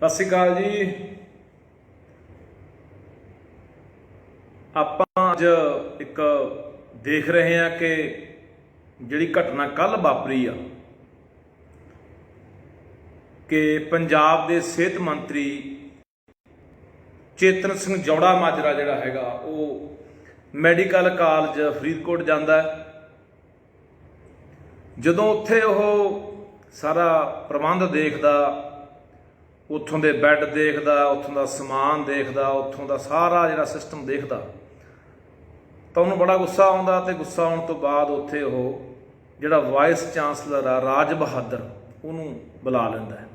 सत श्री अकाल जी। ਆਪਾਂ ਅੱਜ ਇੱਕ देख रहे हैं कि ਜਿਹੜੀ घटना कल वापरी आ कि पंजाब के सेहत मंत्री चेतन सिंह जौड़ा माजरा जिहड़ा हैगा वो मैडिकल कॉलेज फरीदकोट जाता है। जदों उत्थे वो सारा प्रबंध देखदा, उत्थों के बैड देखदा, उत्थों का समान देखदा, उत्थों का सारा जिहड़ा सिस्टम देखदा तो उन्होंने बड़ा गुस्सा आउंदा ते गुस्सा आउण तो बाद उत्थे वो जिहड़ा वाइस चांसलर आ राज बहादुर उन्होंने बुला लैंदा है।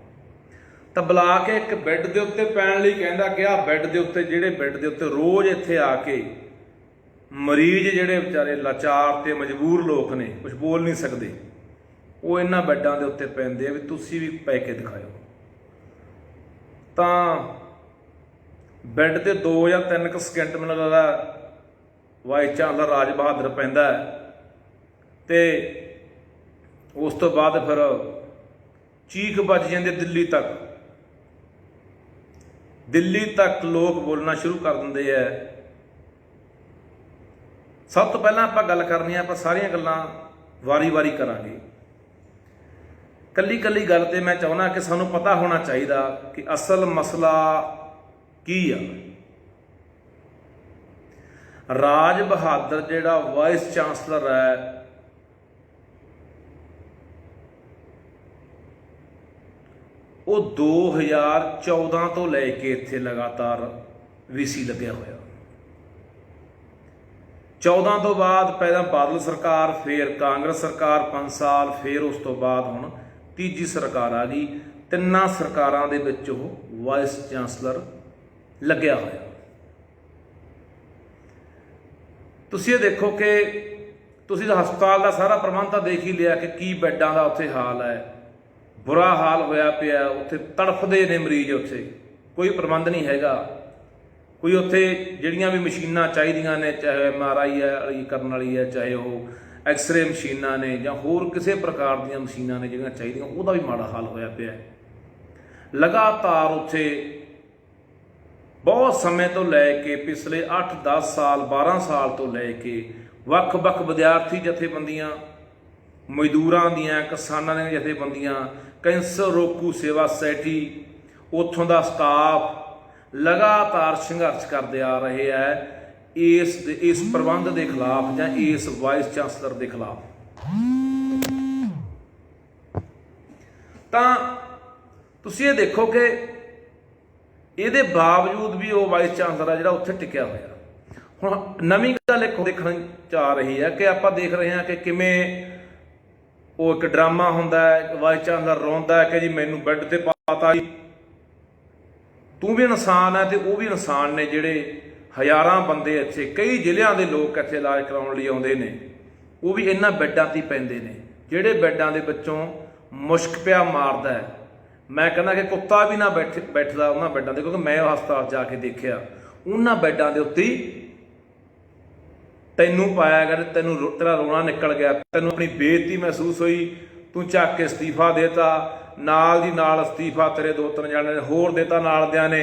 तो बुला के एक बैड के उत्ते पैण लई कहंदा कि आ बैड के उत्ते जिहड़े बैड के उत्ते रोज़ इत्थे आके मरीज जिहड़े बेचारे लाचार ते मजबूर लोग ने कुछ बोल नहीं सकते वो इन्हां बैडां दे उत्ते पैंदे आ भी तुसीं भी पै के दिखाओ। तो बैड ते 2 या 3 सैकेंड मैनूं लगदा वाइस चांसलर राज बहादुर पैंदा है ते उस तो बाद फिर चीख बज जाती दिल्ली तक लोग बोलना शुरू कर देंगे है। सब तो पहला आप गल करनी है, आप सारिया गल्लां वारी वारी करांगे। कल्ली कल्ली गल ते मैं चाहुंदा कि सानूं पता होना चाहिए कि असल मसला की आ। राज बहादुर जिहड़ा वाइस चांसलर है वो 2014 तो लैके इत्थे लगातार वीसी लग्या होया। 14 तो बाद पहला बादल सरकार, फिर कांग्रेस सरकार 5 साल, फिर उस तो बाद हुण तीजी सरकार आ गई। तिन्नां सरकारां दे विच वाइस चांसलर लग्या होया। तुसीं ये देखो कि तुसीं हस्पताल का सारा प्रबंध तो देख ही लिया कि की बैडां का उत्थे हाल है, बुरा हाल होया पिया। उत्थे तड़फदे ने मरीज, उत्थे कोई प्रबंध नहीं हैगा। कोई उत्थे जिहड़ियां भी मशीनां चाहीदियां ने, चाहे MRI है करन वाली है, चाहे वो एक्सरे मशीनां ने जां होर किसी प्रकार दीयां मशीनां ने जिहड़ियां चाहीदियां, उहदा भी माड़ा हाल होया पिया। लगातार उत्थे बहुत समय तो लैके पिछले 8-10 साल 12 साल तो लैके वख-वख विद्यार्थी जथेबंदियां, मजदूरां दियां, किसानां दी जथेबंदियां, कैंसर रोकू सेवा सोसाइटी, उत्थों का स्टाफ लगातार संघर्ष करते आ रहे हैं इस प्रबंध के खिलाफ जां इस वाइस चांसलर के खिलाफ। तो तुसीं ये देखो कि ਇਹਦੇ बावजूद भी वो वाइस चांसलर है ਜਿਹੜਾ ਉੱਥੇ ਟਿਕਿਆ ਹੋਇਆ। ਹੁਣ ਨਵੀਂ ਗੱਲ ਇੱਕ ਦੇਖਣ ਚ ਆ ਰਹੀ ਹੈ ਕਿ ਆਪਾਂ ਦੇਖ ਰਹੇ ਹਾਂ ਕਿ ਕਿਵੇਂ ਉਹ ਇੱਕ ਡਰਾਮਾ ਹੁੰਦਾ ਹੈ। ਵਾइस ਚਾਂਸਲਰ ਰੋਂਦਾ ਹੈ ਕਿ ਜੀ ਮੈਨੂੰ ਬੈੱਡ ਤੇ ਪਾਤਾ ਜੀ, ਤੂੰ ਵੀ ਇਨਸਾਨ ਹੈ ਤੇ ਉਹ ਵੀ ਇਨਸਾਨ ਨੇ। ਜਿਹੜੇ ਹਜ਼ਾਰਾਂ ਬੰਦੇ ਇੱਥੇ ਕਈ ਜ਼ਿਲ੍ਹਿਆਂ ਦੇ ਲੋਕ ਇੱਥੇ ਇਲਾਜ ਕਰਾਉਣ ਲਈ ਆਉਂਦੇ ਨੇ, ਉਹ ਵੀ ਇਹਨਾਂ ਬੈੱਡਾਂ 'ਤੇ ਪੈਂਦੇ ਨੇ। ਜਿਹੜੇ ਬੈੱਡਾਂ ਦੇ ਵਿੱਚੋਂ ਮੁਸ਼ਕ ਪਿਆ ਮਾਰਦਾ ਹੈ, मैं कहना कि कुत्ता भी ना बैठदा उन्होंने बैडों से, क्योंकि मैं हस्पताल जाके देखा उन्होंने बैडों के उत्ते तैनू पाया गया, तेनू तेरा रोना निकल गया, तेनू अपनी बेइज्जती महसूस हुई, तू झक के अस्तीफा देता, नाल दी नाल अस्तीफा तेरे 2-3 जाने ने होर देता, नाल दियां ने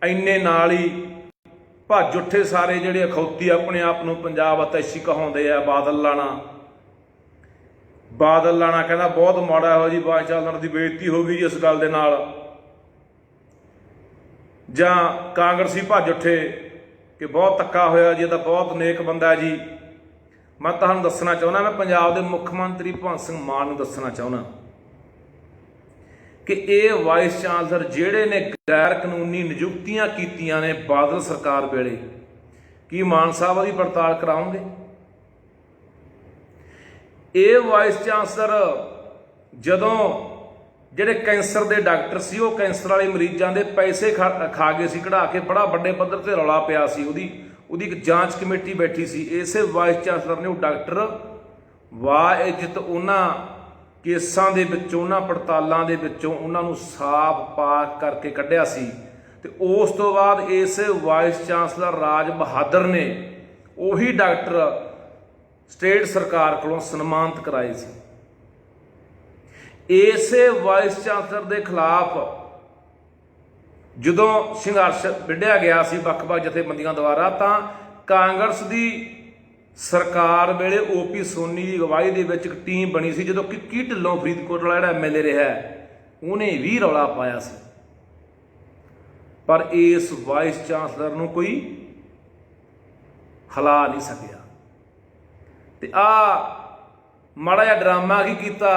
इन्ने नाल ही भज उठे सारे जिहड़े अखौती अपने आप नूं पंजाब अतैशी कहाउंदे आ। बादल लाना कहना बहुत माड़ा हो जी, वाइस चांसलर की बेइज्जती हो गई इस गल दे नाल। जां कांग्रेसी भज उठे कि बहुत धक्का होया जी, तो बहुत नेक बंदा जी। मैं तुहानूं दसना चाहुंदा, मैं पंजाब के मुख्यमंत्री भगवंत सिंह मान नूं दसना चाहुंदा कि ये वाइस चांसलर जिहड़े ने गैर कानूनी नियुक्तियां कीतियां ने बादल सरकार वेले, की मान साहब की पड़ताल कराओगे? ये वाइस चांसलर जदों ਜਿਹੜੇ कैंसर के डॉक्टर सी वो कैंसर वाले मरीजों के पैसे खा गए सी कढ़ा के, बड़ा बड़े पद्धर से रौला पिया सी। ਉਹਦੀ एक जांच कमेटी बैठी सी। इसे वाइस चांसलर ने वो डॉक्टर वाइज्जत उन्हां केसां दे विचों, उन्हां पड़तालां दे विचों उन्हां नूं साफ पाक करके कढ़िया सी। ते उस तो बाद इस वाइस चांसलर राज बहादुर ने उही डॉक्टर स्टेट सरकार कोलों सन्मानित कराए सी। इसे वाइस चांसलर के खिलाफ ਜਦੋਂ ਸੰਘਰਸ਼ ਵਿੱਢਿਆ ਗਿਆ ਸੀ ਵੱਖ-ਵੱਖ ਜਥੇਬੰਦੀਆਂ ਦੁਆਰਾ, ਤਾਂ ਕਾਂਗਰਸ ਦੀ ਸਰਕਾਰ ਵੇਲੇ ਓਪੀ ਸੋਨੀ ਦੀ ਅਗਵਾਈ ਦੇ ਵਿੱਚ ਇੱਕ ਟੀਮ ਬਣੀ ਸੀ। ਜਦੋਂ ਕਿੱਕੀ ਢਿੱਲੋਂ ਫਰੀਦਕੋਟ ਵਾਲਾ ਜਿਹੜਾ ਐਮਐਲਏ ਰਿਹਾ, ਉਹਨੇ ਵੀ ਰੌਲਾ ਪਾਇਆ ਸੀ, ਪਰ ਇਸ ਵਾਈਸ ਚਾਂਸਲਰ ਨੂੰ ਕੋਈ ਹਿਲਾ ਨਹੀਂ ਸਕਿਆ। ਤੇ ਆ ਮਾੜਾ ਜਿਹਾ ਡਰਾਮਾ ਕੀ ਕੀਤਾ,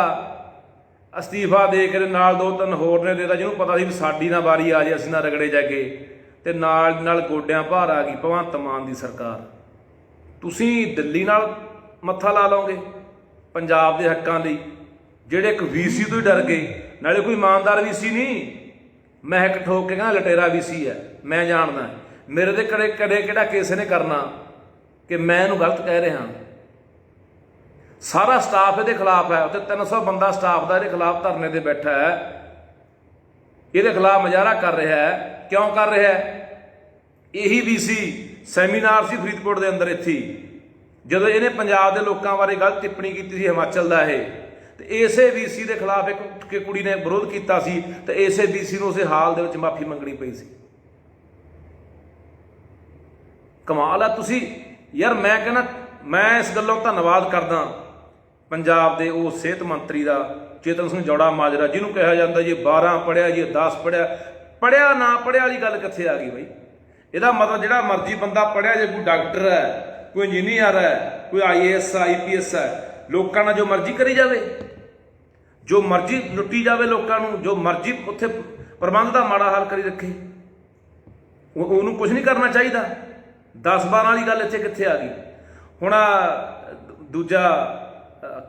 ਅਸਤੀਫਾ ਦੇ ਕੇ ਨਾਲ 2-3 ਹੋਰ ਨੇ ਦੇਤਾ, ਜਿਹਨੂੰ ਪਤਾ ਸੀ ਵੀ ਸਾਡੀ ਨਾ ਵਾਰੀ ਆ ਜੇ, ਅਸੀਂ ਨਾ ਰਗੜੇ ਜਾ ਕੇ, ਤੇ ਨਾਲ ਗੋਡਿਆਂ ਭਾਰ ਆ ਗਈ ਭਗਵੰਤ ਮਾਨ ਦੀ ਸਰਕਾਰ। ਤੁਸੀਂ ਦਿੱਲੀ ਨਾਲ ਮੱਥਾ ਲਾ ਲਓਗੇ ਪੰਜਾਬ ਦੇ ਹੱਕਾਂ ਲਈ, ਜਿਹੜੇ ਇੱਕ ਵੀਸੀ ਤੋਂ ਹੀ ਡਰ ਗਏ, ਨਾਲੇ ਕੋਈ ਇਮਾਨਦਾਰ ਵੀਸੀ ਨਹੀਂ, ਮਹਿਕ ਠੋਕ ਕੇ ਕਹਿੰਦਾ ਲਟੇਰਾ ਵੀਸੀ ਹੈ। ਮੈਂ ਜਾਣਦਾ ਮੇਰੇ ਤੇ ਕਦੇ ਕਿਹੜਾ ਕੇਸ ਨੇ ਕਰਨਾ ਕਿ ਮੈਂ ਇਹਨੂੰ ਗਲਤ ਕਹਿ ਰਿਹਾ। ਸਾਰਾ ਸਟਾਫ ਇਹਦੇ ਖਿਲਾਫ ਹੈ, ਉੱਥੇ 300 ਬੰਦਾ ਸਟਾਫ ਦਾ ਇਹਦੇ ਖਿਲਾਫ ਧਰਨੇ ਤੇ ਬੈਠਾ ਹੈ, ਇਹਦੇ ਖਿਲਾਫ ਮੁਜ਼ਾਹਰਾ ਕਰ ਰਿਹਾ ਹੈ। ਕਿਉਂ ਕਰ ਰਿਹਾ ਹੈ? ਇਹੀ ਵੀਸੀ ਸੈਮੀਨਾਰ ਸੀ ਫਰੀਦਕੋਟ ਦੇ ਅੰਦਰ ਇੱਥੇ, ਜਦੋਂ ਇਹਨੇ ਪੰਜਾਬ ਦੇ ਲੋਕਾਂ ਬਾਰੇ ਗਲਤ ਟਿੱਪਣੀ ਕੀਤੀ ਸੀ, ਹਿਮਾਚਲ ਦਾ ਇਹ, ਤੇ ਇਸੇ ਵੀਸੀ ਦੇ ਖਿਲਾਫ ਇੱਕ ਕੁੜੀ ਨੇ ਵਿਰੋਧ ਕੀਤਾ ਸੀ, ਤੇ ਇਸੇ ਵੀਸੀ ਨੂੰ ਉਸੇ ਹਾਲ ਦੇ ਵਿੱਚ ਮਾਫੀ ਮੰਗਣੀ ਪਈ ਸੀ। ਕਮਾਲ ਆ। ਤੁਸੀਂ ਯਾਰ, ਮੈਂ ਕਹਿੰਦਾ, ਮੈਂ ਇਸ ਗੱਲੋਂ ਧੰਨਵਾਦ ਕਰਦਾ ਪੰਜਾਬ ਦੇ ਉਹ ਸਿਹਤ ਮੰਤਰੀ ਦਾ, ਚੇਤਨ ਸਿੰਘ ਜੌੜਾ ਮਾਜਰਾ, ਜਿਹਨੂੰ ਕਿਹਾ ਜਾਂਦਾ ਜੀ 12 ਪੜ੍ਹਿਆ ਜੀ 10 ਪੜ੍ਹਿਆ ਨਾ ਪੜ੍ਹਿਆ ਵਾਲੀ ਗੱਲ ਕਿੱਥੇ ਆ ਗਈ ਬਈ? ਇਹਦਾ ਮਤਲਬ ਜਿਹੜਾ ਮਰਜ਼ੀ ਬੰਦਾ ਪੜ੍ਹਿਆ, ਜੇ ਕੋਈ ਡਾਕਟਰ ਹੈ, ਕੋਈ ਇੰਜੀਨੀਅਰ ਹੈ, ਕੋਈ IAS IPS ਹੈ, ਲੋਕਾਂ ਨਾਲ ਜੋ ਮਰਜ਼ੀ ਕਰੀ ਜਾਵੇ, ਜੋ ਮਰਜ਼ੀ ਲੁੱਟੀ ਜਾਵੇ ਲੋਕਾਂ ਨੂੰ, ਜੋ ਮਰਜ਼ੀ ਉੱਥੇ ਪ੍ਰਬੰਧ ਦਾ ਮਾੜਾ ਹਾਲ ਕਰੀ ਰੱਖੇ, ਉਹਨੂੰ ਕੁਝ ਨਹੀਂ ਕਰਨਾ ਚਾਹੀਦਾ। 10-12 ਵਾਲੀ ਗੱਲ ਇੱਥੇ ਕਿੱਥੇ ਆ ਗਈ? ਹੁਣ ਦੂਜਾ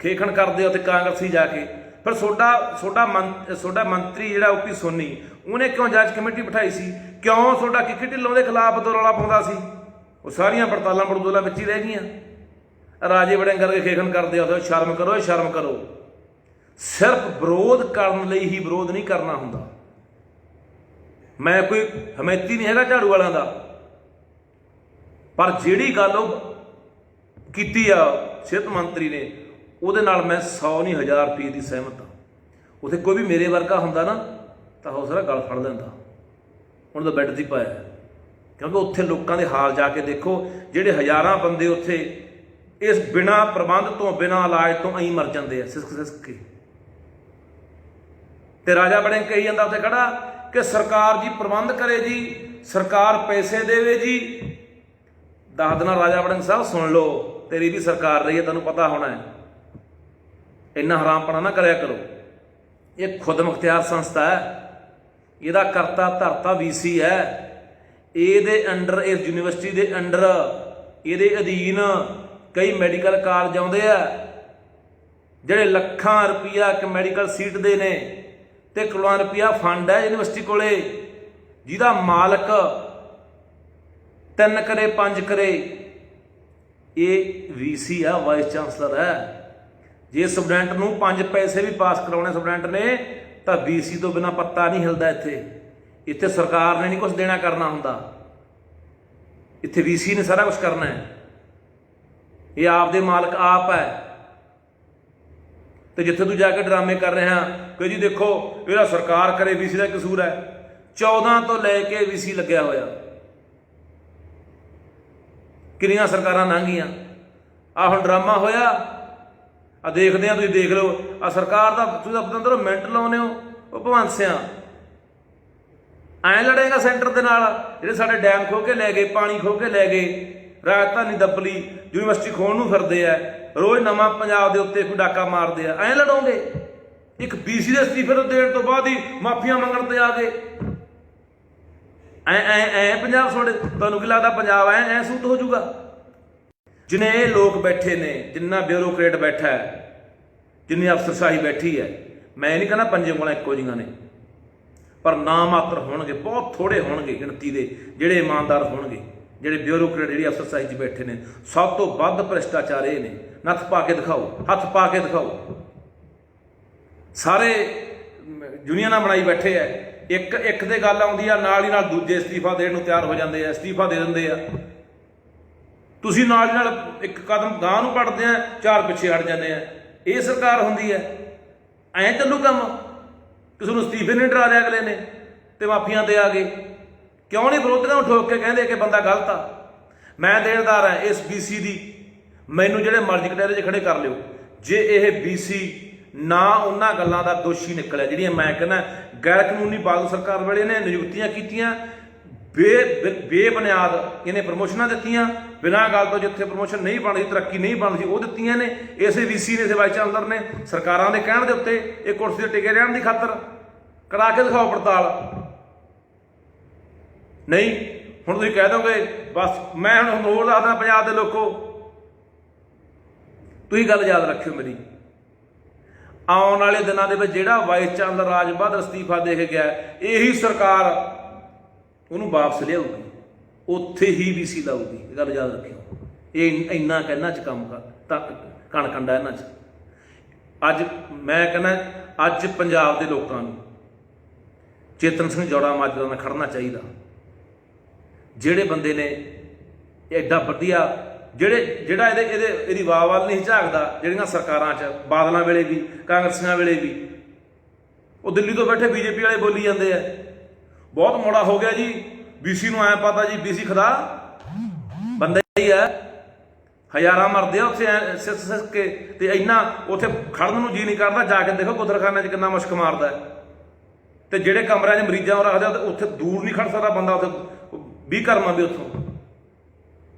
ਖੇਖਣ ਕਰਦੇ ਉੱਥੇ ਕਾਂਗਰਸੀ ਜਾ ਕੇ, ਫਿਰ ਤੁਹਾਡਾ ਮੰਤਰੀ ਜਿਹੜਾ ਓਪੀ ਸੋਨੀ, ਉਹਨੇ ਕਿਉਂ ਜੱਜ ਕਮੇਟੀ ਬਿਠਾਈ ਸੀ? ਕਿਉਂ ਤੁਹਾਡਾ ਕਿੱਕੀ ਢਿੱਲੋਂ ਦੇ ਖਿਲਾਫ ਤੋਂ ਰੌਲਾ ਪਾਉਂਦਾ ਸੀ? ਉਹ ਸਾਰੀਆਂ ਪੜਤਾਲਾਂ ਬੜਦੋਲਾਂ ਵਿੱਚ ਹੀ ਰਹਿ ਗਈਆਂ। ਰਾਜੇ ਵੜਿੰਗ ਕਰਕੇ ਖੇਖਣ ਕਰਦੇ ਉੱਥੇ, ਸ਼ਰਮ ਕਰੋ, ਸ਼ਰਮ ਕਰੋ। ਸਿਰਫ ਵਿਰੋਧ ਕਰਨ ਲਈ ਹੀ ਵਿਰੋਧ ਨਹੀਂ ਕਰਨਾ ਹੁੰਦਾ। ਮੈਂ ਕੋਈ ਹਮੈਤੀ ਨਹੀਂ ਹੈਗਾ ਝਾੜੂ ਵਾਲਿਆਂ ਦਾ, ਪਰ ਜਿਹੜੀ ਗੱਲ ਉਹ ਕੀਤੀ ਆ ਸਿਹਤ ਮੰਤਰੀ ਨੇ, ਉਹਦੇ ਨਾਲ ਮੈਂ 100 ਨਹੀਂ 1000 ਰੁਪਏ ਦੀ ਸਹਿਮਤ ਹਾਂ। ਉੱਥੇ ਕੋਈ ਵੀ ਮੇਰੇ ਵਰਗਾ ਹੁੰਦਾ ਨਾ ਤਾਂ ਹੌਸਲਾ ਗਲ ਫੜ ਲੈਂਦਾ। ਹੁਣ ਤਾਂ ਬੈੱਡ 'ਤੇ ਪਾਇਆ, ਕਿਉਂਕਿ ਉੱਥੇ ਲੋਕਾਂ ਦੇ ਹਾਲ ਜਾ ਕੇ ਦੇਖੋ, ਜਿਹੜੇ ਹਜ਼ਾਰਾਂ ਬੰਦੇ ਉੱਥੇ ਇਸ ਬਿਨਾਂ ਪ੍ਰਬੰਧ ਤੋਂ, ਬਿਨਾਂ ਇਲਾਜ ਤੋਂ ਐਂ ਮਰ ਜਾਂਦੇ ਆ ਸਿਸਕ ਕੇ। ਤੇ ਰਾਜਾ ਵੜਿੰਗ ਕਹੀ ਜਾਂਦਾ ਉੱਥੇ ਖੜਾ ਕਿ ਸਰਕਾਰ ਜੀ ਪ੍ਰਬੰਧ ਕਰੇ ਜੀ, ਸਰਕਾਰ ਪੈਸੇ ਦੇਵੇ ਜੀ। ਦੱਸ ਦੇਣਾ ਰਾਜਾ ਵੜਿੰਗ ਸਾਹਿਬ, ਸੁਣ ਲਓ, ਤੇਰੀ ਵੀ ਸਰਕਾਰ ਰਹੀ ਹੈ, ਤੈਨੂੰ ਪਤਾ ਹੋਣਾ ਹੈ। ਇੰਨਾ ਹਰਾਮਪਣਾ ਨਾ ਕਰਿਆ ਕਰੋ। ਇਹ ਖੁਦ ਮੁਖਤਿਆਰ ਸੰਸਥਾ ਹੈ, ਇਹਦਾ ਕਰਤਾ ਧਰਤਾ ਵੀਸੀ ਹੈ। ਇਹਦੇ ਅੰਡਰ, ਇਸ ਯੂਨੀਵਰਸਿਟੀ ਦੇ ਅੰਡਰ, ਇਹਦੇ ਅਧੀਨ ਕਈ ਮੈਡੀਕਲ ਕਾਲਜ ਆਉਂਦੇ ਆ, ਜਿਹੜੇ ਲੱਖਾਂ ਰੁਪਈਆ ਇੱਕ ਮੈਡੀਕਲ ਸੀਟ ਦੇ ਨੇ, ਤੇ ਕਰੋੜਾਂ ਰੁਪਈਆ ਫੰਡ ਹੈ ਯੂਨੀਵਰਸਿਟੀ ਕੋਲੇ, ਜਿਹਦਾ ਮਾਲਕ 3 ਕਰੇ 5 ਕਰੇ ਇਹ ਵੀਸੀ ਆ, ਵਾਈਸ ਚਾਂਸਲਰ ਹੈ। ਜੇ ਸਟੂਡੈਂਟ ਨੂੰ 5 ਪੈਸੇ ਵੀ ਪਾਸ ਕਰਾਉਣੇ ਸਟੂਡੈਂਟ ਨੇ, ਤਾਂ ਵੀਸੀ ਤੋਂ ਬਿਨਾਂ ਪੱਤਾ ਨਹੀਂ ਹਿਲਦਾ। ਇੱਥੇ ਸਰਕਾਰ ਨੇ ਨਹੀਂ ਕੁਝ ਦੇਣਾ ਕਰਨਾ ਹੁੰਦਾ, ਇੱਥੇ ਵੀਸੀ ਨੇ ਸਾਰਾ ਕੁਝ ਕਰਨਾ ਹੈ। ਇਹ ਆਪ ਦੇ ਮਾਲਕ ਆਪ ਹੈ। ਤੇ ਜਿੱਥੇ ਤੂੰ ਜਾ ਕੇ ਡਰਾਮੇ ਕਰ ਰਿਹਾ ਕਿ ਜੀ ਦੇਖੋ ਇਹਦਾ ਸਰਕਾਰ ਕਰੇ, ਵੀਸੀ ਦਾ ਕਸੂਰ ਹੈ, 14 ਤੋਂ ਲੈ ਕੇ ਵੀਸੀ ਲੱਗਿਆ ਹੋਇਆ। ਕਿੰਨੀਆਂ ਸਰਕਾਰਾਂ ਲੰਘੀਆਂ, ਆਹ ਹੁਣ ਡਰਾਮਾ ਹੋਇਆ, ਆ ਦੇਖਦੇ ਆ, ਤੁਸੀਂ ਦੇਖ ਲਓ। ਆ ਸਰਕਾਰ ਦਾ ਤੁਸੀਂ ਤਾਂ ਪਤੰਦਰ ਮਿੰਟ ਲਾਉਂਦੇ ਹੋ। ਉਹ ਭਗਵੰਤ ਸਿਆਂ ਐਂ ਲੜੇਗਾ ਸੈਂਟਰ ਦੇ ਨਾਲ, ਜਿਹੜੇ ਸਾਡੇ ਡੈਮ ਖੋਹ ਕੇ ਲੈ ਗਏ, ਪਾਣੀ ਖੋਹ ਕੇ ਲੈ ਗਏ, ਰਾਜਧਾਨੀ ਦੱਬ ਲਈ, ਯੂਨੀਵਰਸਿਟੀ ਖੋਹਣ ਨੂੰ ਫਿਰਦੇ ਆ, ਰੋਜ਼ ਨਵਾਂ ਪੰਜਾਬ ਦੇ ਉੱਤੇ ਕੋਈ ਡਾਕਾ ਮਾਰਦੇ ਆ। ਐਂ ਲੜੋਗੇ? ਇੱਕ BC ਦੇ ਅਸਤੀਫੇ ਤੋਂ ਦੇਣ ਤੋਂ ਬਾਅਦ ਹੀ ਮਾਫੀਆਂ ਮੰਗਣ ਤੇ ਆ ਗਏ। ਐ ਪੰਜਾਬ ਤੁਹਾਡੇ, ਤੁਹਾਨੂੰ ਕੀ ਲੱਗਦਾ ਪੰਜਾਬ ਐ ਸੂਤ ਹੋ ਜਾਊਗਾ? ਜਿੰਨੇ ਇਹ ਲੋਕ ਬੈਠੇ ਨੇ, ਜਿੰਨਾ ਬਿਊਰੋਕਰੇਟ ਬੈਠਾ ਹੈ, ਜਿੰਨੀ ਅਫਸਰਸ਼ਾਹੀ ਬੈਠੀ ਹੈ, ਮੈਂ ਨਹੀਂ ਕਹਿੰਦਾ ਪੰਜੇ ਉਂਗਲਾਂ ਇੱਕੋ ਜਿਹੀਆਂ ਨੇ, ਪਰ ਨਾ ਮਾਤਰ ਹੋਣਗੇ, ਬਹੁਤ ਥੋੜੇ ਹੋਣਗੇ ਗਿਣਤੀ ਦੇ ਜਿਹੜੇ ਇਮਾਨਦਾਰ ਹੋਣਗੇ, ਜਿਹੜੇ ਬਿਊਰੋਕਰੇਟ, ਜਿਹੜੀ ਅਫਸਰਸ਼ਾਹੀ 'ਚ ਬੈਠੇ ਨੇ। ਸਭ ਤੋਂ ਵੱਧ ਭ੍ਰਿਸ਼ਟਾਚਾਰ ਇਹ ਨੇ। ਨੱਥ ਪਾ ਕੇ ਦਿਖਾਓ, ਹੱਥ ਪਾ ਕੇ ਦਿਖਾਓ। ਸਾਰੇ ਯੂਨੀਅਨਾਂ ਬਣਾਈ ਬੈਠੇ ਆ, ਇੱਕ ਦੇ ਗੱਲ ਆਉਂਦੀ ਆ, ਨਾਲ ਹੀ ਨਾਲ ਦੂਜੇ ਅਸਤੀਫਾ ਦੇਣ ਨੂੰ ਤਿਆਰ ਹੋ ਜਾਂਦੇ ਆ, ਅਸਤੀਫਾ ਦੇ ਦਿੰਦੇ ਆ। ਤੁਸੀਂ ਨਾਲ ਨਾਲ ਇੱਕ ਕਦਮ ਗਾਂਹ ਨੂੰ ਵੜਦੇ ਆ, 4 ਪਿੱਛੇ ਹਟ ਜਾਂਦੇ ਆ। ਇਹ ਸਰਕਾਰ ਹੁੰਦੀ ਹੈ? ਐਂ ਚੱਲੂ ਕੰਮ? ਕਿਸੇ ਨੂੰ ਅਸਤੀਫੇ ਨਹੀਂ ਡਰਾ ਲਿਆ ਅਗਲੇ ਨੇ? ਤੇ ਮਾਫੀਆਂ ਤੇ ਆ ਗਏ। ਕਿਉਂ ਨਹੀਂ ਵਿਰੋਧੀਆਂ ਨੂੰ ਠੋਕ ਕੇ ਕਹਿੰਦੇ ਕਿ ਬੰਦਾ ਗਲਤ ਆ? ਮੈਂ ਦੇਣਦਾਰ ਹਾਂ ਇਸ BC ਦੀ, ਮੈਨੂੰ ਜਿਹੜੇ ਮਰਜ਼ੀ ਕਟਹਿਰੇ 'ਚ ਖੜੇ ਕਰ ਲਿਓ। ਜੇ ਇਹ BC ਨਾ ਉਹਨਾਂ ਗੱਲਾਂ ਦਾ ਦੋਸ਼ੀ ਨਿਕਲਿਆ ਜਿਹੜੀਆਂ ਮੈਂ ਕਹਿੰਦਾ ਗੈਰ ਕਾਨੂੰਨੀ ਬਾਦਲ ਸਰਕਾਰ ਵੇਲੇ ਨੇ ਨਿਯੁਕਤੀਆਂ ਕੀਤੀਆਂ, ਬੇਬੁਨਿਆਦ ਇਹਨੇ ਪ੍ਰਮੋਸ਼ਨਾਂ ਦਿੱਤੀਆਂ, ਬਿਨਾਂ ਗੱਲ ਤੋਂ ਜਿੱਥੇ ਪ੍ਰਮੋਸ਼ਨ ਨਹੀਂ ਬਣਦੀ, ਤਰੱਕੀ ਨਹੀਂ ਬਣਦੀ ਉਹ ਦਿੱਤੀਆਂ ਨੇ। ਇਸੇ BC ਨੇ, ਇਸੇ ਵਾਈਸ ਚਾਂਸਲਰ ਨੇ ਸਰਕਾਰਾਂ ਦੇ ਕਹਿਣ ਦੇ ਉੱਤੇ ਇਹ ਕੁਰਸੀ ਤੇ ਟਿਕੇ ਰਹਿਣ ਦੀ ਖਾਤਰ ਕਰਾ ਕੇ ਦਿਖਾਓ ਪੜਤਾਲ। ਨਹੀਂ ਹੁਣ ਤੁਸੀਂ ਕਹਿ ਦੋਗੇ ਬਸ। ਮੈਂ ਹੁਣ ਹੋਰ ਦੱਸਦਾ ਪੰਜਾਬ ਦੇ ਲੋਕੋ, ਤੁਸੀਂ ਗੱਲ ਯਾਦ ਰੱਖਿਓ ਮੇਰੀ, ਆਉਣ ਵਾਲੇ ਦਿਨਾਂ ਦੇ ਵਿੱਚ ਜਿਹੜਾ ਵਾਈਸ ਚਾਂਸਲਰ ਰਾਜ ਬਹਾਦਰ ਅਸਤੀਫਾ ਦੇ ਕੇ ਗਿਆ, ਇਹੀ ਸਰਕਾਰ ਉਹਨੂੰ ਵਾਪਸ ਲਿਆਊਗੀ, ਉੱਥੇ ਹੀ BC ਲਾਊਗੀ। ਇਹ ਗੱਲ ਯਾਦ ਰੱਖਿਓ। ਇਹ ਇੰਨਾ ਕਿ ਇਹਨਾਂ 'ਚ ਕੰਮ ਕਣ ਕੰਡਾ ਇਹਨਾਂ 'ਚ। ਅੱਜ ਮੈਂ ਕਹਿੰਦਾ ਅੱਜ ਪੰਜਾਬ ਦੇ ਲੋਕਾਂ ਨੂੰ ਚੇਤਨ ਸਿੰਘ ਜੌੜਾ ਮਾਜਰਾ ਨਾਲ ਖੜਨਾ ਚਾਹੀਦਾ। ਜਿਹੜੇ ਬੰਦੇ ਨੇ ਐਡਾ ਵਧੀਆ, ਜਿਹੜਾ ਇਹਦੀ ਵਾਹ ਵੱਲ ਨਹੀਂ ਝਾਕਦਾ। ਜਿਹੜੀਆਂ ਸਰਕਾਰਾਂ 'ਚ ਬਾਦਲਾਂ ਵੇਲੇ ਵੀ, ਕਾਂਗਰਸੀਆਂ ਵੇਲੇ ਵੀ, ਉਹ ਦਿੱਲੀ ਤੋਂ ਬੈਠੇ BJP ਵਾਲੇ ਬੋਲੀ ਜਾਂਦੇ ਆ ਬਹੁਤ ਮਾੜਾ ਹੋ ਗਿਆ ਜੀ BC ਨੂੰ। ਐਂ ਪਤਾ ਜੀ BC ਖੁਦਾ ਬੰਦਾ ਹੀ ਹੈ, ਹਜ਼ਾਰਾਂ ਮਰਦੇ ਆ ਉੱਥੇ ਸਿੱਸ ਕੇ, ਤੇ ਇੰਨਾ ਉੱਥੇ ਖੜਨ ਨੂੰ ਜੀ ਨਹੀਂ ਕਰਦਾ। ਜਾ ਕੇ ਦੇਖੋ ਗੁਦਰਖਾਨੇ 'ਚ ਕਿੰਨਾ ਮੁਸ਼ਕ ਮਾਰਦਾ। ਤੇ ਜਿਹੜੇ ਕਮਰਿਆਂ 'ਚ ਮਰੀਜ਼ਾਂ ਨੂੰ ਰੱਖਦੇ ਉੱਥੇ ਦੂਰ ਨਹੀਂ ਖੜ ਸਕਦਾ ਬੰਦਾ, ਉੱਥੇ 20 ਘਰ ਮੰਨਦੇ ਉੱਥੋਂ।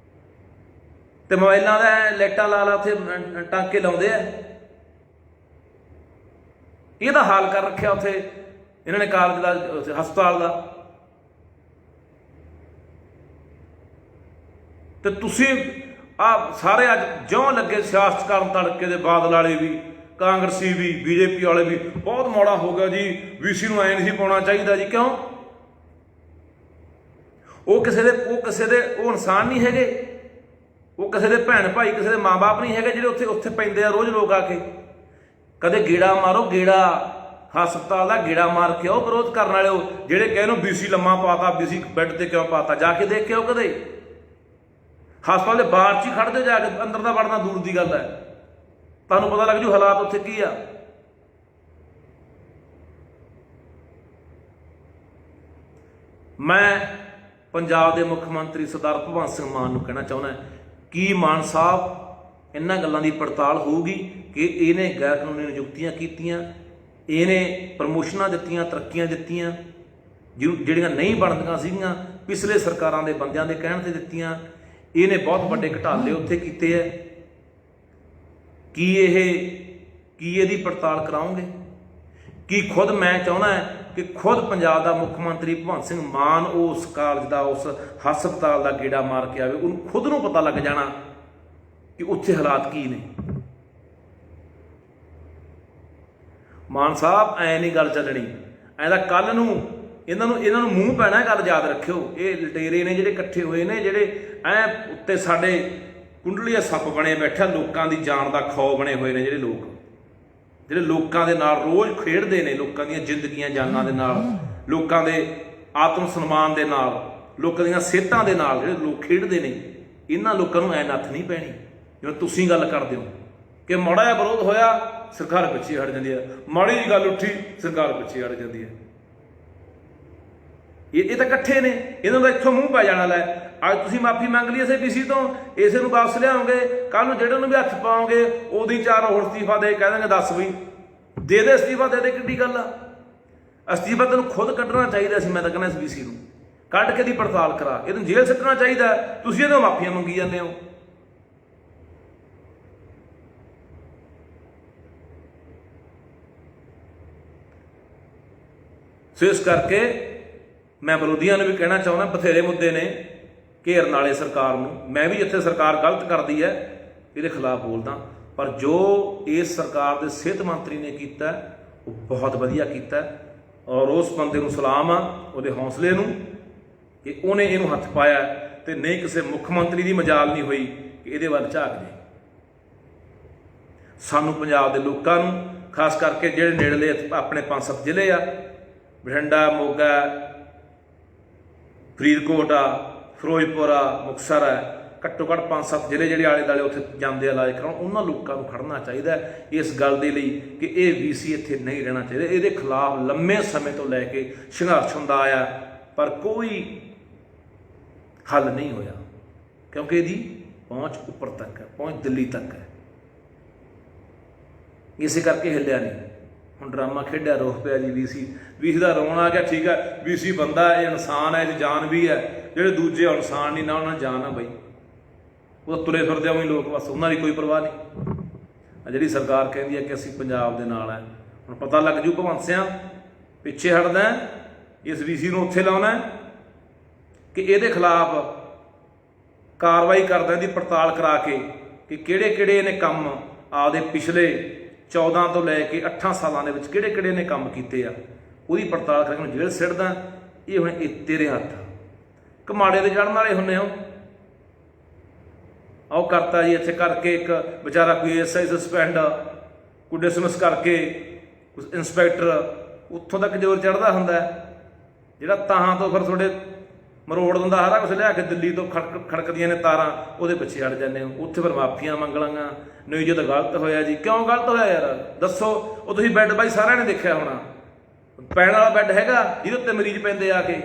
ਤੇ ਮੋਬਾਈਲਾਂ ਦਾ ਲਾਈਟਾਂ ਲਾ ਉੱਥੇ ਟਾਂਕੇ ਲਾਉਂਦੇ ਆ। ਇਹਦਾ ਹਾਲ ਕਰ ਰੱਖਿਆ ਉੱਥੇ ਇਹਨਾਂ ਨੇ ਕਾਲਜ ਦਾ, ਹਸਪਤਾਲ ਦਾ। ਤੇ ਤੁਸੀਂ ਆ ਸਾਰੇ ਅੱਜ ਜਿਉਂ ਲੱਗੇ ਸਿਆਸਤ ਕਰਨ, ਤੜਕੇ ਦੇ ਬਾਦਲ ਵਾਲੇ ਵੀ, ਕਾਂਗਰਸੀ ਵੀ, BJP ਵਾਲੇ ਵੀ, ਬਹੁਤ ਮਾੜਾ ਹੋ ਗਿਆ ਜੀ BC ਨੂੰ ਐਂ ਨਹੀਂ ਸੀ ਪਾਉਣਾ ਚਾਹੀਦਾ ਜੀ। ਕਿਉਂ? ਉਹ ਕਿਸੇ ਦੇ ਉਹ ਇਨਸਾਨ ਨਹੀਂ ਹੈਗੇ, ਉਹ ਕਿਸੇ ਦੇ ਭੈਣ ਭਾਈ, ਕਿਸੇ ਦੇ ਮਾਂ-ਬਾਪ ਨਹੀਂ ਹੈਗੇ ਜਿਹੜੇ ਉੱਥੇ ਪੈਂਦੇ ਆ ਰੋਜ਼ ਲੋਕ ਆ ਕੇ। ਕਦੇ ਗੇੜਾ ਮਾਰੋ, ਗੇੜਾ ਹਸਪਤਾਲ ਦਾ ਗੇੜਾ ਮਾਰ ਕੇ ਆਓ। ਵਿਰੋਧ ਕਰਨ ਵਾਲੇ ਜਿਹੜੇ ਕਹਿੰਦੇ BC ਲੰਮਾ ਪਾਤਾ, BC ਬੈੱਡ ਤੇ ਕਿਉਂ ਪਾਤਾ, ਜਾ ਕੇ ਦੇਖ ਕੇ ਆਓ। ਕਦੇ ਹਸਪਤਾਲ ਦੇ ਬਾਹਰ 'ਚ ਹੀ ਖੜ੍ਹਦੇ, ਜਾ ਕੇ ਅੰਦਰ ਦਾ ਵੜਨਾ ਦੂਰ ਦੀ ਗੱਲ ਹੈ। ਤੁਹਾਨੂੰ ਪਤਾ ਲੱਗ ਜੂ ਹਾਲਾਤ ਉੱਥੇ ਕੀ ਆ। ਮੈਂ ਪੰਜਾਬ ਦੇ ਮੁੱਖ ਮੰਤਰੀ ਸਰਦਾਰ ਭਗਵੰਤ ਸਿੰਘ ਮਾਨ ਨੂੰ ਕਹਿਣਾ ਚਾਹੁੰਦਾ, ਕੀ ਮਾਨ ਸਾਹਿਬ ਇਹਨਾਂ ਗੱਲਾਂ ਦੀ ਪੜਤਾਲ ਹੋਊਗੀ ਕਿ ਇਹਨੇ ਗੈਰ ਕਾਨੂੰਨੀ ਨਿਯੁਕਤੀਆਂ ਕੀਤੀਆਂ, ਇਹਨੇ ਪ੍ਰਮੋਸ਼ਨਾਂ ਦਿੱਤੀਆਂ, ਤਰੱਕੀਆਂ ਦਿੱਤੀਆਂ ਜਿਹੜੀਆਂ ਨਹੀਂ ਬਣਦੀਆਂ ਸੀਗੀਆਂ, ਪਿਛਲੇ ਸਰਕਾਰਾਂ ਦੇ ਬੰਦਿਆਂ ਦੇ ਕਹਿਣ 'ਤੇ ਦਿੱਤੀਆਂ। ਇਹਨੇ ਬਹੁਤ ਵੱਡੇ ਘਟਾਲੇ ਉੱਥੇ ਕੀਤੇ ਹੈ। ਕੀ ਇਹਦੀ ਪੜਤਾਲ ਕਰਾਉਂਗੇ? ਕੀ ਖੁਦ ਮੈਂ ਚਾਹੁੰਦਾ ਕਿ ਖੁਦ ਪੰਜਾਬ ਦਾ ਮੁੱਖ ਮੰਤਰੀ ਭਗਵੰਤ ਸਿੰਘ ਮਾਨ ਉਸ ਕਾਲਜ ਦਾ, ਉਸ ਹਸਪਤਾਲ ਦਾ ਗੇੜਾ ਮਾਰ ਕੇ ਆਵੇ। ਉਹਨੂੰ ਖੁਦ ਨੂੰ ਪਤਾ ਲੱਗ ਜਾਣਾ ਕਿ ਉੱਥੇ ਹਾਲਾਤ ਕੀ ਨੇ। ਮਾਨ ਸਾਹਿਬ ਐ ਨਹੀਂ ਗੱਲ ਚੱਲਣੀ। ਐਂ ਤਾਂ ਕੱਲ ਨੂੰ ਇਹਨਾਂ ਨੂੰ ਮੂੰਹ ਪੈਣਾ। ਗੱਲ ਯਾਦ ਰੱਖਿਓ। ਇਹ ਲਟੇਰੇ ਨੇ ਜਿਹੜੇ ਇਕੱਠੇ ਹੋਏ ਨੇ, ਜਿਹੜੇ ਐ ਉੱਤੇ ਸਾਡੇ ਕੁੰਡਲੀਆ ਸੱਪ ਬਣੇ ਬੈਠਾ, ਲੋਕਾਂ ਦੀ ਜਾਨ ਦਾ ਖੌਅ ਬਣੇ ਹੋਏ ਨੇ। ਜਿਹੜੇ ਲੋਕਾਂ ਦੇ ਨਾਲ ਰੋਜ਼ ਖੇਡਦੇ ਨੇ, ਲੋਕਾਂ ਦੀਆਂ ਜ਼ਿੰਦਗੀਆਂ ਜਾਨਾਂ ਦੇ ਨਾਲ, ਲੋਕਾਂ ਦੇ ਆਤਮ ਸਨਮਾਨ ਦੇ ਨਾਲ, ਲੋਕਾਂ ਦੀਆਂ ਸਿਹਤਾਂ ਦੇ ਨਾਲ ਜਿਹੜੇ ਲੋਕ ਖੇਡਦੇ ਨੇ, ਇਹਨਾਂ ਲੋਕਾਂ ਨੂੰ ਐ ਨੱਥ ਨਹੀਂ ਪੈਣੀ ਜਿਵੇਂ ਤੁਸੀਂ ਗੱਲ ਕਰਦੇ ਹੋ ਕਿ ਮਾੜਾ ਜਿਹਾ ਵਿਰੋਧ ਹੋਇਆ ਸਰਕਾਰ ਪਿੱਛੇ ਹਟ ਜਾਂਦੀ ਹੈ, ਮਾੜੀ ਜਿਹੀ ਗੱਲ ਉੱਠੀ ਸਰਕਾਰ ਪਿੱਛੇ ਹਟ ਜਾਂਦੀ ਹੈ। ਇਹ ਤਾਂ ਇਕੱਠੇ ਨੇ, ਇਹਨਾਂ ਦਾ ਇੱਥੋਂ ਮੂੰਹ ਪੈ ਜਾਣਾ। ਲੈ ਅੱਜ ਤੁਸੀਂ ਮਾਫੀ ਮੰਗ ਲਈ ਇਸੇ BC ਤੋਂ, ਇਸੇ ਨੂੰ ਵਾਪਸ ਲਿਆਓਗੇ, ਕੱਲ੍ਹ ਨੂੰ ਜਿਹੜੇ ਨੂੰ ਵੀ ਹੱਥ ਪਾਓਗੇ ਉਹਦੀ ਚਾਰ ਹੋਰ ਅਸਤੀਫਾ ਦੇ ਕਹਿ ਦੇਣਗੇ। ਦੱਸ ਬਈ ਦੇ ਅਸਤੀਫਾ, ਦੇ ਕਿੱਡੀ ਗੱਲ ਆ। ਅਸਤੀਫਾ ਤੈਨੂੰ ਖੁਦ ਕੱਢਣਾ ਚਾਹੀਦਾ ਸੀ। ਮੈਂ ਤਾਂ ਕਹਿੰਦਾ ਇਸ BC ਨੂੰ ਕੱਢ ਕੇ ਦੀ ਪੜਤਾਲ ਕਰਾ, ਇਹਨੂੰ ਜੇਲ੍ਹ ਸੁੱਟਣਾ ਚਾਹੀਦਾ। ਤੁਸੀਂ ਇਹਦੋਂ ਮਾਫੀਆਂ ਮੰਗੀ ਜਾਂਦੇ ਹੋ। ਸੋ ਇਸ ਕਰਕੇ ਮੈਂ ਵਿਰੋਧੀਆਂ ਨੂੰ ਵੀ ਕਹਿਣਾ ਚਾਹੁੰਦਾ, ਬਥੇਰੇ ਮੁੱਦੇ ਨੇ ਘੇਰਨ ਵਾਲੇ ਸਰਕਾਰ ਨੂੰ। ਮੈਂ ਵੀ ਜਿੱਥੇ ਸਰਕਾਰ ਗਲਤ ਕਰਦੀ ਹੈ ਇਹਦੇ ਖਿਲਾਫ ਬੋਲਦਾ, ਪਰ ਜੋ ਇਸ ਸਰਕਾਰ ਦੇ ਸਿਹਤ ਮੰਤਰੀ ਨੇ ਕੀਤਾ ਉਹ ਬਹੁਤ ਵਧੀਆ ਕੀਤਾ। ਔਰ ਉਸ ਬੰਦੇ ਨੂੰ ਸਲਾਮ ਆ, ਉਹਦੇ ਹੌਸਲੇ ਨੂੰ, ਕਿ ਉਹਨੇ ਇਹਨੂੰ ਹੱਥ ਪਾਇਆ ਤੇ ਨਹੀਂ ਕਿਸੇ ਮੁੱਖ ਮੰਤਰੀ ਦੀ ਮਜਾਲ ਨਹੀਂ ਹੋਈ ਕਿ ਇਹਦੇ ਵੱਲ ਝਾਕ ਜੇ। ਸਾਨੂੰ ਪੰਜਾਬ ਦੇ ਲੋਕਾਂ ਨੂੰ, ਖਾਸ ਕਰਕੇ ਜਿਹੜੇ ਨੇੜਲੇ ਆਪਣੇ 5-7 ਜ਼ਿਲ੍ਹੇ ਆ, ਬਠਿੰਡਾ, ਮੋਗਾ, ਫਰੀਦਕੋਟ ਆ, ਫਿਰੋਜ਼ਪੁਰ ਆ, ਮੁਕਤਸਰ ਆ, ਘੱਟੋ ਘੱਟ 5-7 ਜ਼ਿਲ੍ਹੇ ਜਿਹੜੇ ਆਲੇ ਦੁਆਲੇ ਉੱਥੇ ਜਾਂਦੇ ਆ ਇਲਾਜ ਕਰਾਉਣ, ਉਹਨਾਂ ਲੋਕਾਂ ਨੂੰ ਖੜਨਾ ਚਾਹੀਦਾ ਇਸ ਗੱਲ ਦੇ ਲਈ ਕਿ ਇਹ VC ਇੱਥੇ ਨਹੀਂ ਰਹਿਣਾ ਚਾਹੀਦਾ। ਇਹਦੇ ਖਿਲਾਫ ਲੰਮੇ ਸਮੇਂ ਤੋਂ ਲੈ ਕੇ ਸੰਘਰਸ਼ ਹੁੰਦਾ ਆਇਆ, ਪਰ ਕੋਈ ਹੱਲ ਨਹੀਂ ਹੋਇਆ ਕਿਉਂਕਿ ਇਹਦੀ ਪਹੁੰਚ ਉੱਪਰ ਤੱਕ ਹੈ, ਪਹੁੰਚ ਦਿੱਲੀ ਤੱਕ ਹੈ, ਇਸੇ ਕਰਕੇ ਹਿੱਲਿਆ ਨਹੀਂ। ਹੁਣ ਡਰਾਮਾ ਖੇਡਿਆ, ਰੋਹ ਪਿਆ ਜੀ VC ਦਾ ਰੋਣ ਆ ਗਿਆ। ਠੀਕ ਹੈ, VC ਬੰਦਾ, ਇਹ ਇਨਸਾਨ ਹੈ, ਇਹ ਜਾਨ ਵੀ ਹੈ। ਜਿਹੜੇ ਦੂਜੇ ਇਨਸਾਨ ਨਹੀਂ ਨਾ, ਉਹਨਾਂ ਜਾਨ ਆ ਬਈ, ਉਹ ਤੁਰੇ ਫਿਰਦੇ ਆ ਲੋਕ, ਬਸ ਉਹਨਾਂ ਦੀ ਕੋਈ ਪਰਵਾਹ ਨਹੀਂ। ਜਿਹੜੀ ਸਰਕਾਰ ਕਹਿੰਦੀ ਹੈ ਕਿ ਅਸੀਂ ਪੰਜਾਬ ਦੇ ਨਾਲ ਹੈ, ਹੁਣ ਪਤਾ ਲੱਗ ਜੂ ਭਗਵੰਤ ਸਿੰਘ ਪਿੱਛੇ ਹਟਦਾ ਇਸ VC ਨੂੰ ਉੱਥੇ ਲਾਉਣਾ ਕਿ ਇਹਦੇ ਖਿਲਾਫ ਕਾਰਵਾਈ ਕਰਦਾ, ਇਹਦੀ ਪੜਤਾਲ ਕਰਾ ਕੇ ਕਿ ਕਿਹੜੇ ਕਿਹੜੇ ਇਹਨੇ ਕੰਮ ਆਪਦੇ ਪਿਛਲੇ 14 ਤੋਂ ਲੈ ਕੇ 8 ਸਾਲਾਂ ਦੇ ਵਿੱਚ ਕਿਹੜੇ ਕਿਹੜੇ ਨੇ ਕੰਮ ਕੀਤੇ ਆ, ਉਹਦੀ ਪੜਤਾਲ ਕਰਕੇ ਜੇਲ੍ਹ ਸਿੱਟਦਾ। ਇਹ ਹੁਣ ਇਹ ਤੇਰੇ ਹੱਥ ਕਮਾੜੇ ਦੇ ਚੜ੍ਹਨ ਵਾਲੇ ਹੁੰਦੇ ਹੋ। ਆਓ ਕਰਤਾ ਜੀ ਇੱਥੇ ਕਰਕੇ, ਇੱਕ ਵਿਚਾਰਾ ਕੋਈ SI ਸਸਪੈਂਡ, ਕੋਈ ਡਿਸਮਿਸ ਕਰਕੇ, ਕੁਛ ਇੰਸਪੈਕਟਰ, ਉੱਥੋਂ ਤੱਕ ਜ਼ੋਰ ਚੜ੍ਹਦਾ ਹੁੰਦਾ ਜਿਹੜਾ ਤਾਹਾਂ ਤੋਂ ਫਿਰ ਤੁਹਾਡੇ ਮਰੋੜ ਦਿੰਦਾ, ਸਾਰਾ ਕੁਛ ਲਿਆ ਕੇ ਦਿੱਲੀ ਤੋਂ ਖੜਕਦੀਆਂ ਨੇ ਤਾਰਾਂ, ਉਹਦੇ ਪਿੱਛੇ ਅੜ ਜਾਂਦੇ ਹੋ। ਉੱਥੇ ਫਿਰ ਮਾਫੀਆਂ ਮੰਗ ਲਾਂਗਾ, ਨਹੀਂ ਜੇ ਤਾਂ ਗਲਤ ਹੋਇਆ ਜੀ। ਕਿਉਂ ਗਲਤ ਹੋਇਆ ਯਾਰ, ਦੱਸੋ। ਉਹ ਤੁਸੀਂ ਬੈੱਡ ਬਾਈ ਸਾਰਿਆਂ ਨੇ ਦੇਖਿਆ ਹੋਣਾ, ਪੈਣ ਵਾਲਾ ਬੈੱਡ ਹੈਗਾ ਜਿਹਦੇ ਉੱਤੇ ਮਰੀਜ਼ ਪੈਂਦੇ ਆ ਕੇ।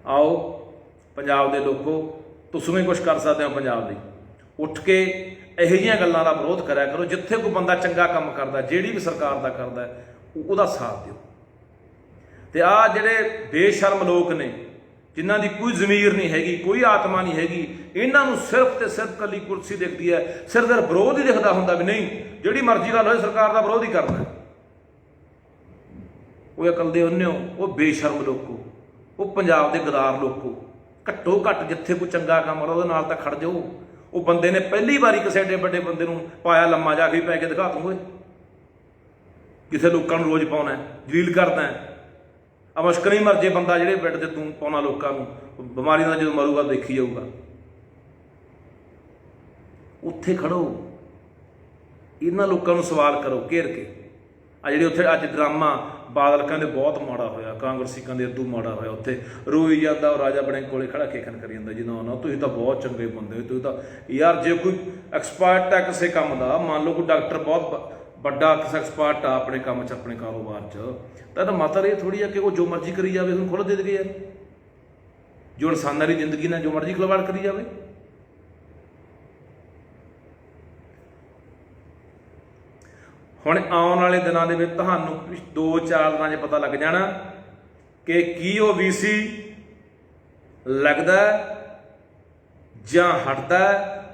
ਆਓ ਪੰਜਾਬ ਦੇ ਲੋਕੋ, ਤੁਸੀਂ ਵੀ ਕੁਛ ਕਰ ਸਕਦੇ ਹੋ ਪੰਜਾਬ ਲਈ। ਉੱਠ ਕੇ ਇਹੋ ਜਿਹੀਆਂ ਗੱਲਾਂ ਦਾ ਵਿਰੋਧ ਕਰਿਆ ਕਰੋ। ਜਿੱਥੇ ਕੋਈ ਬੰਦਾ ਚੰਗਾ ਕੰਮ ਕਰਦਾ, ਜਿਹੜੀ ਵੀ ਸਰਕਾਰ ਦਾ ਕਰਦਾ, ਉਹਦਾ ਸਾਥ ਦਿਓ। ਤੇ ਆਹ ਜਿਹੜੇ ਬੇਸ਼ਰਮ ਲੋਕ ਨੇ, ਜਿਨ੍ਹਾਂ ਦੀ ਕੋਈ ਜ਼ਮੀਰ ਨਹੀਂ ਹੈਗੀ, ਕੋਈ ਆਤਮਾ ਨਹੀਂ ਹੈਗੀ, ਇਹਨਾਂ ਨੂੰ ਸਿਰਫ ਤੇ ਸਿਰਫ ਕੱਲੀ ਕੁਰਸੀ ਦਿਖਦੀ ਹੈ, ਸਿਰਫ ਵਿਰੋਧ ਹੀ ਦਿਖਦਾ ਹੁੰਦਾ ਵੀ ਨਹੀਂ ਜਿਹੜੀ ਮਰਜ਼ੀ ਗੱਲ ਹੋਏ ਸਰਕਾਰ ਦਾ ਵਿਰੋਧ ਹੀ ਕਰਨਾ। ਉਹ ਅਕਲ ਦੇ ਉਹਨੇ, ਉਹ ਬੇਸ਼ਰਮ ਲੋਕੋ, ਉਹ ਪੰਜਾਬ ਦੇ ਗਦਾਰ ਲੋਕੋ, ਘੱਟੋ ਘੱਟ ਜਿੱਥੇ ਕੋਈ ਚੰਗਾ ਕੰਮ ਕਰਦਾ ਉਹਦੇ ਨਾਲ ਤਾਂ ਖੜ ਜਾਓ। ਉਹ ਬੰਦੇ ਨੇ ਪਹਿਲੀ ਵਾਰੀ ਕਿਸੇ ਏਡੇ ਵੱਡੇ ਬੰਦੇ ਨੂੰ ਪਾਇਆ ਲੰਮਾ ਜਾ ਕੇ ਪੈ ਕੇ ਦਿਖਾ ਦੂੰਗੇ, ਕਿਸੇ ਲੋਕਾਂ ਨੂੰ ਰੋਜ਼ ਪਾਉਣਾ, ਜਲੀਲ ਕਰਦਾ। ਆ ਮੁਸ਼ਕਿਲ ਹੀ ਮਰ ਜੇ ਬੰਦਾ ਜਿਹੜੇ ਬੈੱਡ ਤੇ ਤੂੰ ਪਾਉਣਾ ਲੋਕਾਂ ਨੂੰ, ਬਿਮਾਰੀ ਨਾਲ ਜਦੋਂ ਮਰੂਗਾ ਦੇਖੀ ਜਾਊਗਾ। ਉੱਥੇ ਖੜੋ, ਇਹਨਾਂ ਲੋਕਾਂ ਨੂੰ ਸਵਾਲ ਕਰੋ ਘੇਰ ਕੇ। ਆ ਜਿਹੜੇ ਉੱਥੇ ਅੱਜ ਡਰਾਮਾ ਬਾਦਲ ਕਹਿੰਦੇ ਬਹੁਤ ਮਾੜਾ ਹੋਇਆ, ਕਾਂਗਰਸੀ ਕਹਿੰਦੇ ਅੱਧੂ ਮਾੜਾ ਹੋਇਆ, ਉੱਥੇ ਰੋਈ ਜਾਂਦਾ, ਉਹ ਰਾਜਾ ਬਣੇ ਕੋਲੇ ਖੜਾ ਖੇਖਣ ਕਰੀ ਜਾਂਦਾ ਜੀ, ਨਾ ਤੁਸੀਂ ਤਾਂ ਬਹੁਤ ਚੰਗੇ ਬੰਦੇ, ਤੁਸੀਂ ਤਾਂ ਯਾਰ ਜੇ ਕੋਈ ਐਕਸਪਰਟ ਹੈ ਕਿਸੇ ਕੰਮ ਦਾ, ਮੰਨ ਲਓ ਕੋਈ ਡਾਕਟਰ ਬਹੁਤ ਵੱਡਾ ਕਿਸੇ ਐਕਸਪਰਟ ਆ ਆਪਣੇ ਕੰਮ 'ਚ, ਆਪਣੇ ਕਾਰੋਬਾਰ 'ਚ, ਤਾਂ ਮਤਲਬ ਇਹ ਥੋੜ੍ਹੀ ਆ ਕਿ ਉਹ ਜੋ ਮਰਜ਼ੀ ਕਰੀ ਜਾਵੇ, ਉਹਨੂੰ ਖੁੱਲ੍ਹ ਦੇ ਦੇਗੇ ਯਾਰ, ਜੋ ਇਨਸਾਨਾਂ ਦੀ ਜ਼ਿੰਦਗੀ ਨਾਲ ਜੋ ਮਰਜ਼ੀ ਖਿਲਵਾੜ ਕਰੀ ਜਾਵੇ। ਹੁਣ ਆਉਣ ਵਾਲੇ ਦਿਨਾਂ ਦੇ ਵਿੱਚ ਤੁਹਾਨੂੰ 2-4 ਦਿਨਾਂ 'ਚ ਪਤਾ ਲੱਗ ਜਾਣਾ ਕਿ ਕੀ ਉਹ VC ਲੱਗਦਾ ਜਾਂ ਹਟਦਾ,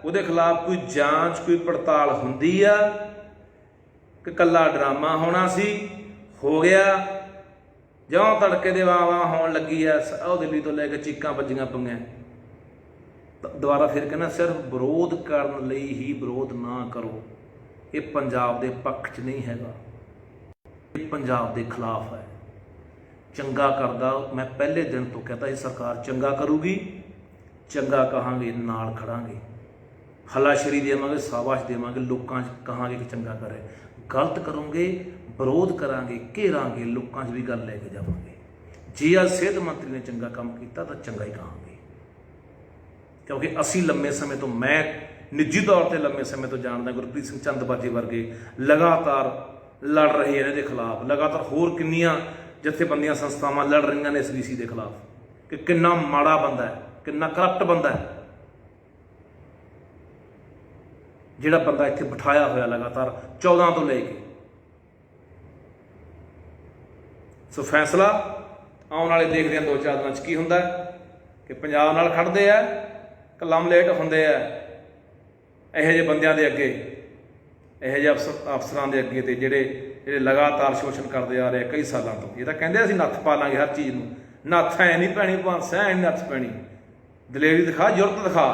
ਉਹਦੇ ਖਿਲਾਫ ਕੋਈ ਜਾਂਚ, ਕੋਈ ਪੜਤਾਲ ਹੁੰਦੀ ਆ ਕਿ ਕੱਲਾ ਡਰਾਮਾ ਹੋਣਾ ਸੀ, ਹੋ ਗਿਆ, ਜਿਉਂ ਤੜਕੇ ਦੇ ਵਾਹ ਹੋਣ ਲੱਗੀ ਆ, ਉਹ ਦਿੱਲੀ ਤੋਂ ਲੈ ਕੇ ਚੀਕਾਂ ਵੱਜੀਆਂ ਪਈਆਂ। ਦੁਬਾਰਾ ਫਿਰ ਕਹਿੰਦਾ, ਸਿਰਫ ਵਿਰੋਧ ਕਰਨ ਲਈ ਹੀ ਵਿਰੋਧ ਨਾ ਕਰੋ। ਇਹ ਪੰਜਾਬ ਦੇ ਪੱਖ 'ਚ ਨਹੀਂ ਹੈਗਾ, ਇਹ ਪੰਜਾਬ ਦੇ ਖਿਲਾਫ ਹੈ। ਚੰਗਾ ਕਰਦਾ, ਮੈਂ ਪਹਿਲੇ ਦਿਨ ਤੋਂ ਕਹਿੰਦਾ ਇਹ ਸਰਕਾਰ ਚੰਗਾ ਕਰੂਗੀ, ਚੰਗਾ ਕਹਾਂਗੇ, ਨਾਲ ਖੜਾਂਗੇ, ਹੱਲਾਸ਼ੇਰੀ ਦੇਵਾਂਗੇ, ਸ਼ਾਬਾਸ਼ ਦੇਵਾਂਗੇ, ਲੋਕਾਂ 'ਚ ਕਹਾਂਗੇ ਕਿ ਚੰਗਾ ਕਰੇ। ਗਲਤ ਕਰੋਗੇ, ਵਿਰੋਧ ਕਰਾਂਗੇ, ਘੇਰਾਂਗੇ, ਲੋਕਾਂ 'ਚ ਵੀ ਗੱਲ ਲੈ ਕੇ ਜਾਵਾਂਗੇ। ਜੇ ਅੱਜ ਸਿਹਤ ਮੰਤਰੀ ਨੇ ਚੰਗਾ ਕੰਮ ਕੀਤਾ ਤਾਂ ਚੰਗਾ ਹੀ ਕਹਾਂਗੇ, ਕਿਉਂਕਿ ਅਸੀਂ ਲੰਮੇ ਸਮੇਂ ਤੋਂ, ਮੈਂ ਨਿੱਜੀ ਤੌਰ 'ਤੇ ਲੰਮੇ ਸਮੇਂ ਤੋਂ ਜਾਣਦਾ, ਗੁਰਪ੍ਰੀਤ ਸਿੰਘ ਚੰਦਬਾਜੇ ਵਰਗੇ ਲਗਾਤਾਰ ਲੜ ਰਹੇ ਇਹਨਾਂ ਦੇ ਖਿਲਾਫ, ਲਗਾਤਾਰ ਹੋਰ ਕਿੰਨੀਆਂ ਜਥੇਬੰਦੀਆਂ, ਸੰਸਥਾਵਾਂ ਲੜ ਰਹੀਆਂ ਨੇ ਇਸ VC ਦੇ ਖਿਲਾਫ ਕਿ ਕਿੰਨਾ ਮਾੜਾ ਬੰਦਾ ਹੈ, ਕਿੰਨਾ ਕਰਪਟ ਬੰਦਾ ਹੈ, ਜਿਹੜਾ ਬੰਦਾ ਇੱਥੇ ਬਿਠਾਇਆ ਹੋਇਆ ਲਗਾਤਾਰ 14 ਤੋਂ ਲੈ ਕੇ। ਸੋ ਫੈਸਲਾ ਆਉਣ ਵਾਲੇ ਦੇਖਦੇ ਹਾਂ 2-4 ਦਿਨਾਂ 'ਚ ਕੀ ਹੁੰਦਾ ਕਿ ਪੰਜਾਬ ਨਾਲ ਖੜਦੇ ਆ ਕਿ ਲੰਮਲੇਟ ਹੁੰਦੇ ਆ ਇਹੋ ਜਿਹੇ ਬੰਦਿਆਂ ਦੇ ਅੱਗੇ, ਇਹੋ ਜਿਹੇ ਅਫਸਰਾਂ ਦੇ ਅੱਗੇ, ਤੇ ਜਿਹੜੇ ਲਗਾਤਾਰ ਸ਼ੋਸ਼ਣ ਕਰਦੇ ਆ ਰਹੇ ਕਈ ਸਾਲਾਂ ਤੋਂ। ਇਹ ਤਾਂ ਕਹਿੰਦੇ ਅਸੀਂ ਨੱਥ ਪਾ ਲਾਂਗੇ ਹਰ ਚੀਜ਼ ਨੂੰ, ਨੱਥ ਐ ਨਹੀਂ ਪੈਣੀ ਭਾਂਸ, ਐ ਨਹੀਂ ਨੱਥ ਪੈਣੀ, ਦਲੇਰੀ ਦਿਖਾ, ਜ਼ੁਰਤ ਦਿਖਾ।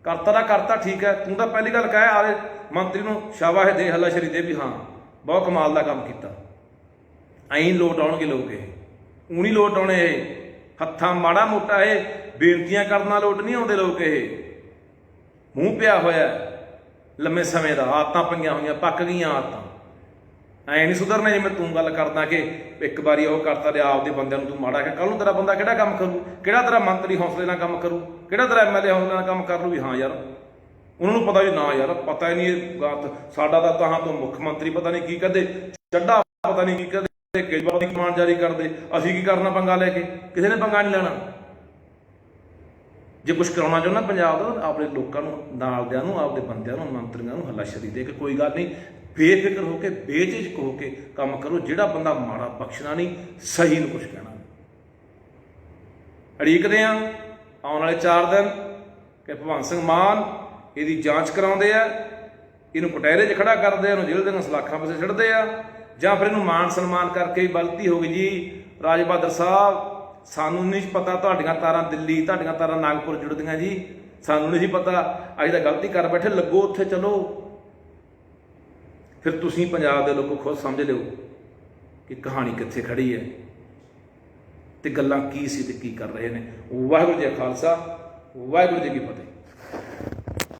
ਕਰਤਾ ਦਾ ਕਰਤਾ, ਠੀਕ ਹੈ, ਤੂੰ ਤਾਂ ਪਹਿਲੀ ਗੱਲ ਕਹਿ ਆਵੇ ਮੰਤਰੀ ਨੂੰ ਸ਼ਾਬਾਸ਼ ਦੇ, ਹੱਲਾਸ਼ੇਰੀ ਦੇ ਵੀ ਹਾਂ ਬਹੁਤ ਕਮਾਲ ਦਾ ਕੰਮ ਕੀਤਾ। ਐਂ ਲੋਟ ਆਉਣਗੇ ਲੋਕ, ਇਹ ਊਣੀ ਲੋਟ ਆਉਣੇ, ਇਹ ਹੱਥਾਂ ਮਾੜਾ ਮੋਟਾ ਇਹ ਬੇਨਤੀਆਂ ਕਰਨ ਨਾਲ ਲੋਟ ਨਹੀਂ ਆਉਂਦੇ ਲੋਕ। ਇਹ ਮੂੰਹ ਪਿਆ ਹੋਇਆ ਲੰਮੇ ਸਮੇਂ ਦਾ, ਆਦਤਾਂ ਪਈਆਂ ਹੋਈਆਂ, ਪੱਕ ਗਈਆਂ ਆਦਤਾਂ। ਐ ਨਹੀਂ ਸੁਧਰਨਾ ਜਿਵੇਂ ਤੂੰ ਗੱਲ ਕਰਦਾ ਕਿ ਇੱਕ ਵਾਰੀ ਉਹ ਕਰਤਾ ਤੇ ਆਪਦੇ ਬੰਦਿਆਂ ਨੂੰ ਤੂੰ ਮਾੜਾ ਕਿ ਕੱਲ ਨੂੰ ਤੇਰਾ ਬੰਦਾ ਕਿਹੜਾ ਕੰਮ ਕਰੂ, ਕਿਹੜਾ ਤੇਰਾ ਮੰਤਰੀ ਹੌਸਲੇ ਨਾਲ ਕੰਮ ਕਰੂ, ਕਿਹੜਾ ਤੇਰਾ ਐਮਐਲਏ ਹੌਸਲੇ ਨਾਲ ਕੰਮ ਕਰ ਲੂ ਵੀ ਹਾਂ ਯਾਰ ਉਹਨਾਂ ਨੂੰ ਪਤਾ ਵੀ ਨਾ ਯਾਰ ਪਤਾ ਹੀ ਨਹੀਂ ਇਹ ਗੱਲ ਸਾਡਾ ਤਾਂ ਤੋਂ ਮੁੱਖ ਮੰਤਰੀ ਪਤਾ ਨਹੀਂ ਕੀ ਕਹਦੇ, ਚੱਡਾ ਪਤਾ ਨਹੀਂ ਕੀ ਕਹਦੇ, ਕੇਜਰੀਵਾਲ ਦੀ ਕਮਾਂਡ ਜਾਰੀ ਕਰਦੇ, ਅਸੀਂ ਕੀ ਕਰਨਾ ਪੰਗਾ ਲੈ ਕੇ, ਕਿਸੇ ਨੇ ਪੰਗਾ ਨਹੀਂ ਲੈਣਾ। ਜੇ ਕੁਛ ਕਰਾਉਣਾ ਚਾਹੁੰਦਾ ਪੰਜਾਬ ਦਾ ਆਪਣੇ ਲੋਕਾਂ ਨੂੰ ਨਾਲਦਿਆਂ ਨੂੰ ਆਪਦੇ ਬੰਦਿਆਂ ਨੂੰ ਮੰਤਰੀਆਂ ਨੂੰ ਹੱਲਾਸ਼ੇਰੀ ਦੇ ਕੇ ਕੋਈ ਗੱਲ ਨਹੀਂ ਬੇਫਿਕਰ ਹੋ ਕੇ ਬੇਝਿਜਕ ਹੋ ਕੇ ਕੰਮ ਕਰੋ। ਜਿਹੜਾ ਬੰਦਾ ਮਾੜਾ ਬਖਸ਼ਣਾ ਨਹੀਂ, ਸਹੀ ਨੂੰ ਕੁਛ ਕਹਿਣਾ ਨਹੀਂ। ਉਡੀਕਦੇ ਆ ਆਉਣ ਵਾਲੇ 4 ਦਿਨ ਕਿ ਭਗਵੰਤ ਸਿੰਘ ਮਾਨ ਇਹਦੀ ਜਾਂਚ ਕਰਾਉਂਦੇ ਆ, ਇਹਨੂੰ ਕਟਹਿਰੇ 'ਚ ਖੜਾ ਕਰਦੇ ਆ, ਇਹਨੂੰ ਜੇਲ੍ਹ ਦੀਆਂ ਸਲਾਖਾਂ ਪਾਸੇ ਛੱਡਦੇ ਆ, ਜਾਂ ਫਿਰ ਇਹਨੂੰ ਮਾਨ ਸਨਮਾਨ ਕਰਕੇ ਹੀ ਗਲਤੀ ਹੋ ਗਈ ਜੀ ਰਾਜ ਬਹਾਦਰ ਸਾਹਿਬ ਸਾਨੂੰ ਨਹੀਂ ਪਤਾ ਤੁਹਾਡੀਆਂ ਤਾਰਾਂ ਦਿੱਲੀ, ਤੁਹਾਡੀਆਂ ਤਾਰਾਂ ਨਾਗਪੁਰ ਜੁੜਦੀਆਂ ਜੀ, ਸਾਨੂੰ ਨਹੀਂ ਸੀ ਪਤਾ, ਅੱਜ ਤਾਂ ਗਲਤੀ ਕਰ ਬੈਠੇ, ਲੱਗੋ ਉੱਥੇ ਚਲੋ। ਫਿਰ ਤੁਸੀਂ ਪੰਜਾਬ ਦੇ ਲੋਕੋ ਖੁਦ ਸਮਝ ਲਿਓ ਕਿ ਕਹਾਣੀ ਕਿੱਥੇ ਖੜੀ ਹੈ ਤੇ ਗੱਲਾਂ ਕੀ ਸੀ ਤੇ ਕੀ ਕਰ ਰਹੇ ਨੇ। ਵਾਹਿਗੁਰੂ ਜੀ ਕਾ ਖਾਲਸਾ, ਵਾਹਿਗੁਰੂ ਜੀ ਕੀ ਫਤਿਹ।